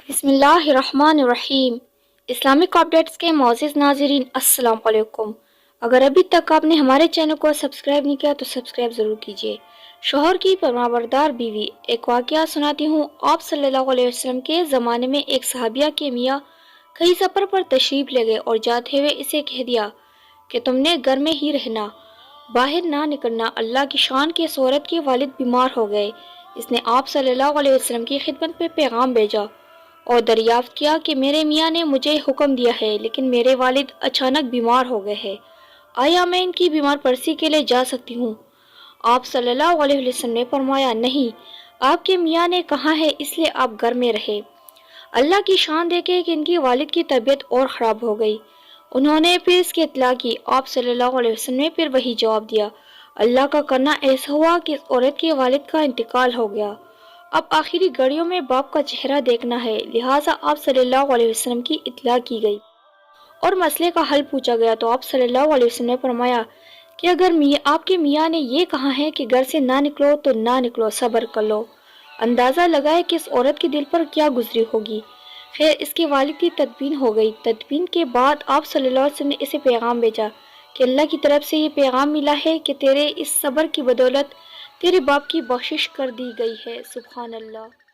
بسم اللہ الرحمن الرحیم۔ اسلامک اپڈیٹس کے معزز ناظرین السلام علیکم۔ اگر ابھی تک آپ نے ہمارے چینل کو سبسکرائب نہیں کیا تو سبسکرائب ضرور کیجیے۔ شوہر کی فرمانبردار بیوی۔ ایک واقعہ سناتی ہوں۔ آپ صلی اللہ علیہ وسلم کے زمانے میں ایک صحابیہ کے میاں کہیں سفر پر تشریف لے گئے اور جاتے ہوئے اسے کہہ دیا کہ تم نے گھر میں ہی رہنا، باہر نہ نکلنا۔ اللہ کی شان کہ اس عورت کے والد بیمار ہو گئے۔ اس نے آپ صلی اللہ علیہ وسلم کی خدمت میں پیغام بھیجا اور دریافت کیا کہ میرے میاں نے مجھے حکم دیا ہے لیکن میرے والد اچانک بیمار ہو گئے ہیں، آیا میں ان کی بیمار پرسی کے لیے جا سکتی ہوں؟ آپ صلی اللہ علیہ وسلم نے فرمایا نہیں، آپ کے میاں نے کہا ہے اس لیے آپ گھر میں رہے۔ اللہ کی شان دیکھے کہ ان کی والد کی طبیعت اور خراب ہو گئی۔ انہوں نے پھر اس کی اطلاع کی۔ آپ صلی اللہ علیہ وسلم نے پھر وہی جواب دیا۔ اللہ کا کرنا ایسا ہوا کہ اس عورت کے والد کا انتقال ہو گیا۔ اب آخری گھڑیوں میں باپ کا چہرہ دیکھنا ہے، لہٰذا آپ صلی اللہ علیہ وسلم کی اطلاع کی گئی اور مسئلے کا حل پوچھا گیا تو آپ صلی اللہ علیہ وسلم نے فرمایا کہ اگر آپ کے میاں نے یہ کہا ہے کہ گھر سے نہ نکلو تو نہ نکلو، صبر کر لو۔ اندازہ لگائے کہ اس عورت کے دل پر کیا گزری ہوگی۔ خیر، اس کے والد کی تدفین ہو گئی۔ تدفین کے بعد آپ صلی اللہ علیہ وسلم نے اسے پیغام بھیجا کہ اللہ کی طرف سے یہ پیغام ملا ہے کہ تیرے اس صبر کی بدولت تیرے باپ کی بخشش کر دی گئی ہے۔ سبحان اللہ۔